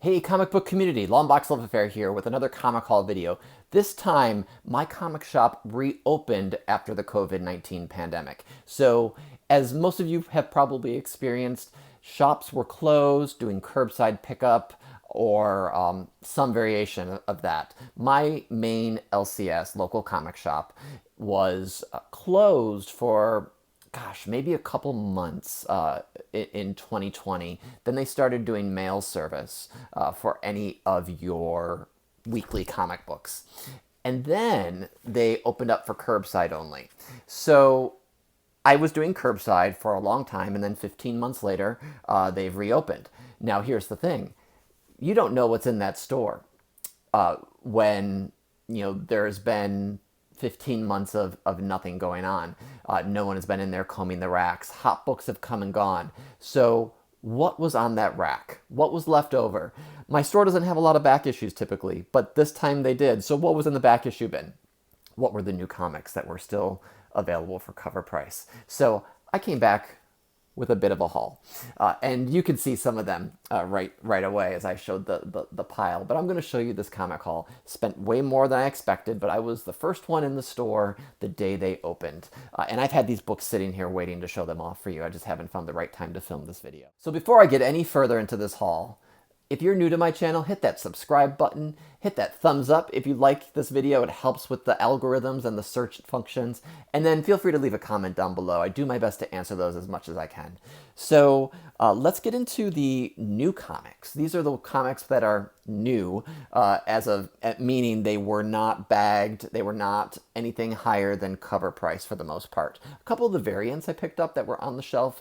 Hey comic book community, Longbox Love Affair here with another comic haul video. This time, my comic shop reopened after the COVID-19 pandemic. So, as most of you have probably experienced, shops were closed, doing curbside pickup, or some variation of that. My main LCS, local comic shop, was closed for maybe a couple months in 2020. Then they started doing mail service for any of your weekly comic books. And then they opened up for curbside only. So I was doing curbside for a long time, and then 15 months later, they've reopened. Now, here's the thing: you don't know what's in that store when there's been 15 months of nothing going on. No one has been in there combing the racks. Hot books have come and gone. So what was on that rack? What was left over? My store doesn't have a lot of back issues typically, but this time they did. So what was in the back issue bin? What were the new comics that were still available for cover price? So I came back with a bit of a haul. And you can see some of them right away as I showed the pile. But I'm going to show you this comic haul. Spent way more than I expected, but I was the first one in the store the day they opened. And I've had these books sitting here waiting to show them off for you. I just haven't found the right time to film this video. So before I get any further into this haul, if you're new to my channel, hit that subscribe button, hit that thumbs up if you like this video. It helps with the algorithms and the search functions. And then feel free to leave a comment down below. I do my best to answer those as much as I can. So let's get into the new comics. These are the comics that are new, meaning they were not bagged. They were not anything higher than cover price for the most part. A couple of the variants I picked up that were on the shelf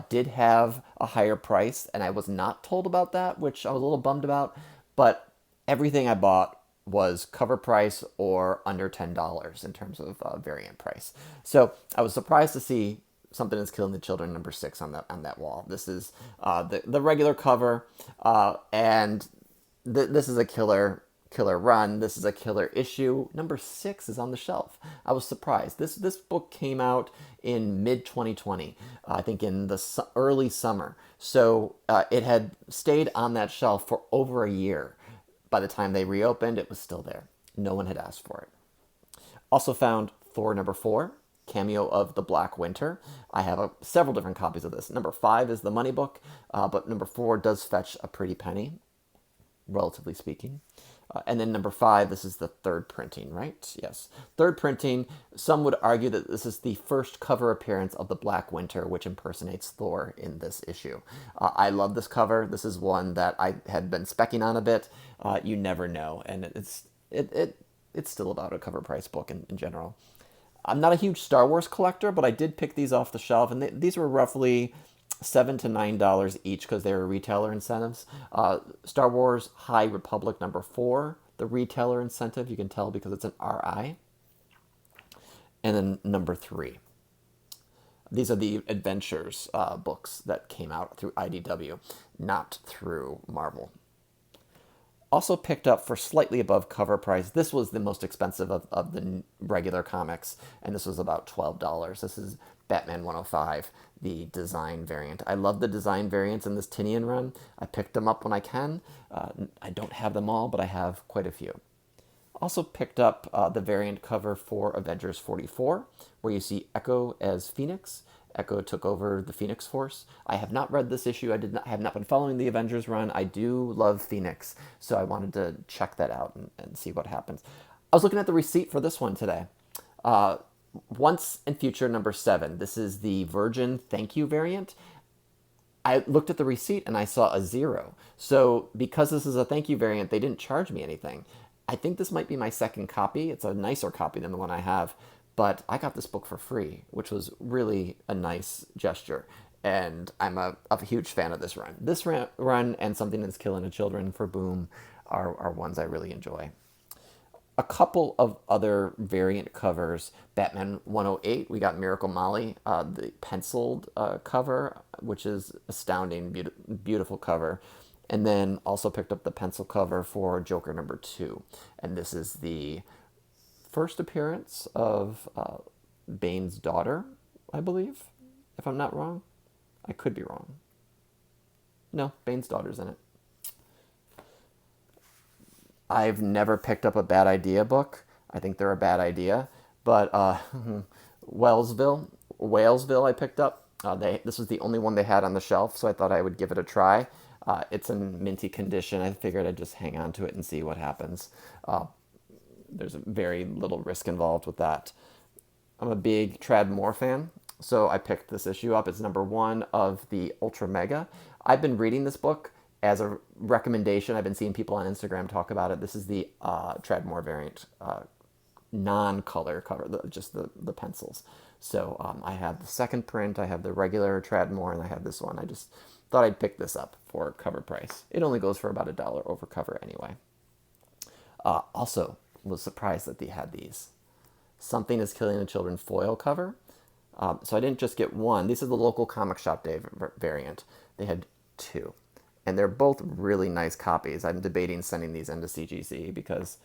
did have a higher price, and I was not told about that, which I was a little bummed about. But everything I bought was cover price or under $10 in terms of variant price. So I was surprised to see Something is Killing the Children #6 on that wall. This is the regular cover, and this is a killer run. This is a killer issue. #6 is on the shelf. I was surprised. This book came out in mid 2020, I think in the early summer. So it had stayed on that shelf for over a year. By the time they reopened, it was still there. No one had asked for it. Also found Thor #4. Cameo of the Black Winter. I have several different copies of this. #5 is the money book, but #4 does fetch a pretty penny, relatively speaking. And then #5, this is the third printing, right? Yes. Third printing. Some would argue that this is the first cover appearance of the Black Winter, which impersonates Thor in this issue. I love this cover. This is one that I had been specking on a bit. You never know. And it's still about a cover price book in general. I'm not a huge Star Wars collector, but I did pick these off the shelf, and these were roughly $7 to $9 each because they were retailer incentives. Star Wars High Republic #4, the retailer incentive, you can tell because it's an RI. And then #3. These are the Adventures books that came out through IDW, not through Marvel. Also picked up for slightly above cover price. This was the most expensive of the regular comics, and this was about $12. This is Batman 105, the design variant. I love the design variants in this Tinian run. I picked them up when I can. I don't have them all, but I have quite a few. Also picked up the variant cover for Avengers 44, where you see Echo as Phoenix. Echo took over the Phoenix Force. I have not read this issue. I have not been following the Avengers run. I do love Phoenix, so I wanted to check that out and see what happens. I was looking at the receipt for this one today. Once and Future #7. This is the Virgin Thank You variant. I looked at the receipt and I saw a 0. So because this is a thank you variant, they didn't charge me anything. I think this might be my second copy. It's a nicer copy than the one I have. But I got this book for free, which was really a nice gesture. And I'm a huge fan of this run. This run and Something Is Killing the Children for Boom are ones I really enjoy. A couple of other variant covers. Batman 108, we got Miracle Molly, the penciled cover, which is astounding, beautiful cover. And then also picked up the pencil cover for Joker #2. And this is the first appearance of Bane's daughter, I believe, if I'm not wrong. I could be wrong. No, Bane's daughter's in it. I've never picked up a bad idea book. I think they're a bad idea. But Wellsville, Whalesville, I picked up. This was the only one they had on the shelf, so I thought I would give it a try. It's in minty condition. I figured I'd just hang on to it and see what happens. There's very little risk involved with that. I'm a big Tradmore fan, so I picked this issue up. It's number 1 of the Ultra Mega. I've been reading this book as a recommendation. I've been seeing people on Instagram talk about it. This is the Tradmore variant, non-color cover, just the pencils. So I have the second print, I have the regular Tradmore, and I have this one. I just thought I'd pick this up for cover price. It only goes for about $1 over cover anyway. Also, was surprised that they had these. Something is Killing the Children foil cover. So I didn't just get one. This is the local comic shop day variant. They had 2. And they're both really nice copies. I'm debating sending these into CGC because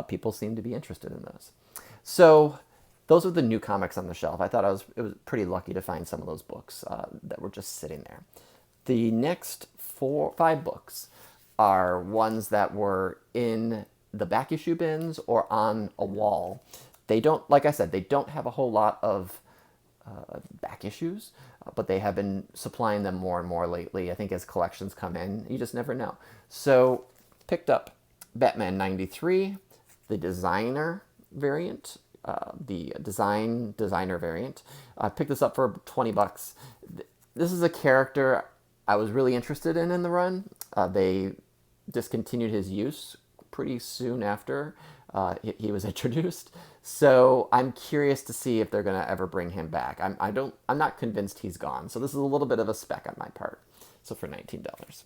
people seem to be interested in those. So those are the new comics on the shelf. I thought it was pretty lucky to find some of those books that were just sitting there. The next 5 books are ones that were in the back issue bins or on a wall. They don't, like I said, they don't have a whole lot of back issues, but they have been supplying them more and more lately. I think as collections come in, you just never know. So picked up Batman 93, the designer variant, the designer variant. I picked this up for $20. This is a character I was really interested in the run. They discontinued his use pretty soon after he was introduced. So I'm curious to see if they're going to ever bring him back. I'm not convinced he's gone. So this is a little bit of a spec on my part. So for $19.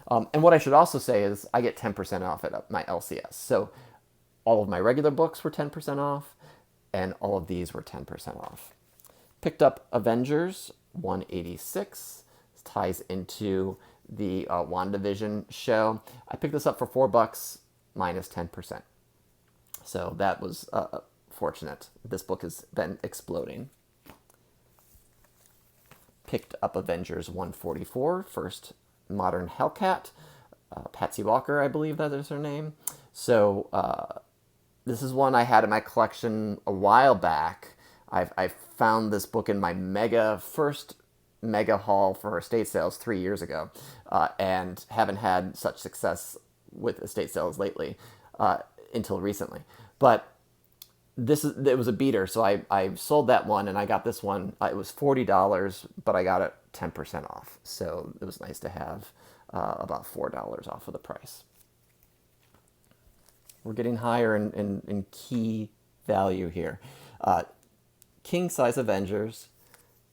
And what I should also say is I get 10% off at my LCS. So all of my regular books were 10% off, and all of these were 10% off. Picked up Avengers 186. This ties into the WandaVision show. I picked this up for $4 minus 10%. So that was fortunate. This book has been exploding. Picked up Avengers 144, first modern Hellcat. Patsy Walker, I believe that is her name. So this is one I had in my collection a while back. I found this book in my first mega haul for estate sales 3 years ago, and haven't had such success with estate sales lately until recently. But it was a beater, so I sold that one and I got this one. It was $40, but I got it 10% off. So it was nice to have about $4 off of the price. We're getting higher in key value here. King Size Avengers,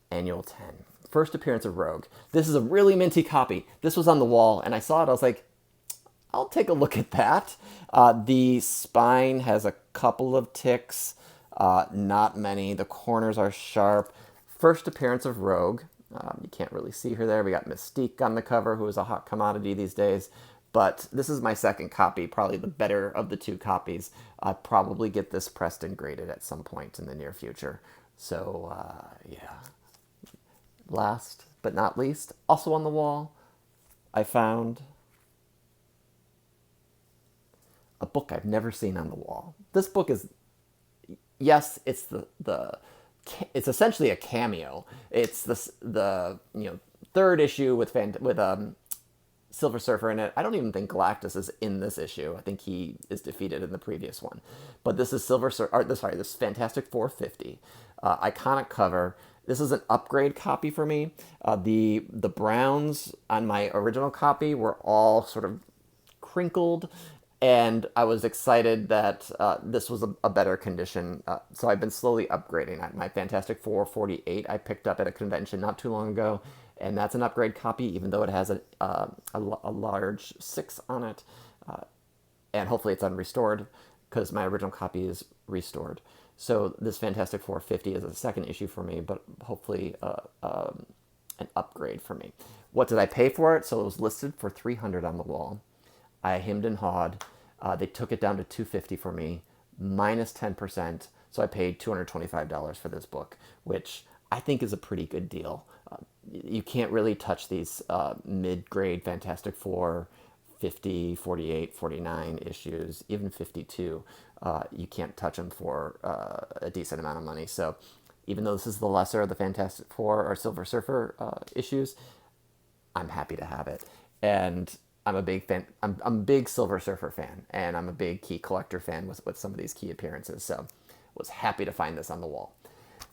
Annual 10. First appearance of Rogue. This is a really minty copy. This was on the wall, and I saw it. I was like, I'll take a look at that. The spine has a couple of ticks, not many. The corners are sharp. First appearance of Rogue. You can't really see her there. We got Mystique on the cover, who is a hot commodity these days. But this is my second copy, probably the better of the 2 copies. I'll probably get this pressed and graded at some point in the near future. So, yeah. Last but not least, also on the wall, I found a book I've never seen on the wall. This book is, yes, it's it's essentially a cameo. It's the third issue with Silver Surfer in it. I don't even think Galactus is in this issue. I think he is defeated in the previous one. But this is this Fantastic 450, iconic cover. This is an upgrade copy for me. The browns on my original copy were all sort of crinkled, and I was excited that this was a better condition. So I've been slowly upgrading. My Fantastic 448 I picked up at a convention not too long ago, and that's an upgrade copy, even though it has a large 6 on it. And hopefully it's unrestored, because my original copy is restored. So this Fantastic 450 is a second issue for me, but hopefully an upgrade for me. What did I pay for it? So it was listed for $300 on the wall. I hemmed and hawed. They took it down to $250 for me, minus 10%. So I paid $225 for this book, which I think is a pretty good deal. You can't really touch these mid-grade Fantastic Four 50, 48, 49 issues, even 52, you can't touch them for a decent amount of money. So even though this is the lesser of the Fantastic Four or Silver Surfer issues, I'm happy to have it. And I'm a big fan. I'm a big Silver Surfer fan, and I'm a big key collector fan with some of these key appearances. So was happy to find this on the wall.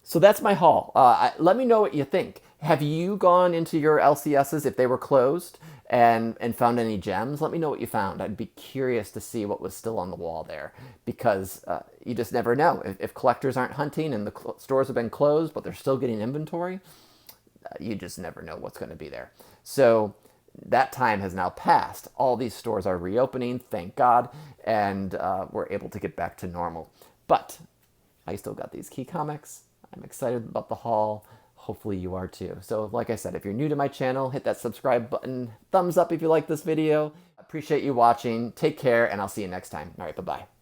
So that's my haul. Let me know what you think. Have you gone into your LCSs if they were closed and found any gems? Let me know what you found. I'd be curious to see what was still on the wall there because you just never know. If collectors aren't hunting and the stores have been closed, but they're still getting inventory, you just never know what's going to be there. So that time has now passed. All these stores are reopening, thank God, and we're able to get back to normal. But I still got these key comics. I'm excited about the haul. Hopefully you are too. So like I said, if you're new to my channel, hit that subscribe button. Thumbs up if you like this video. Appreciate you watching. Take care, and I'll see you next time. All right, bye-bye.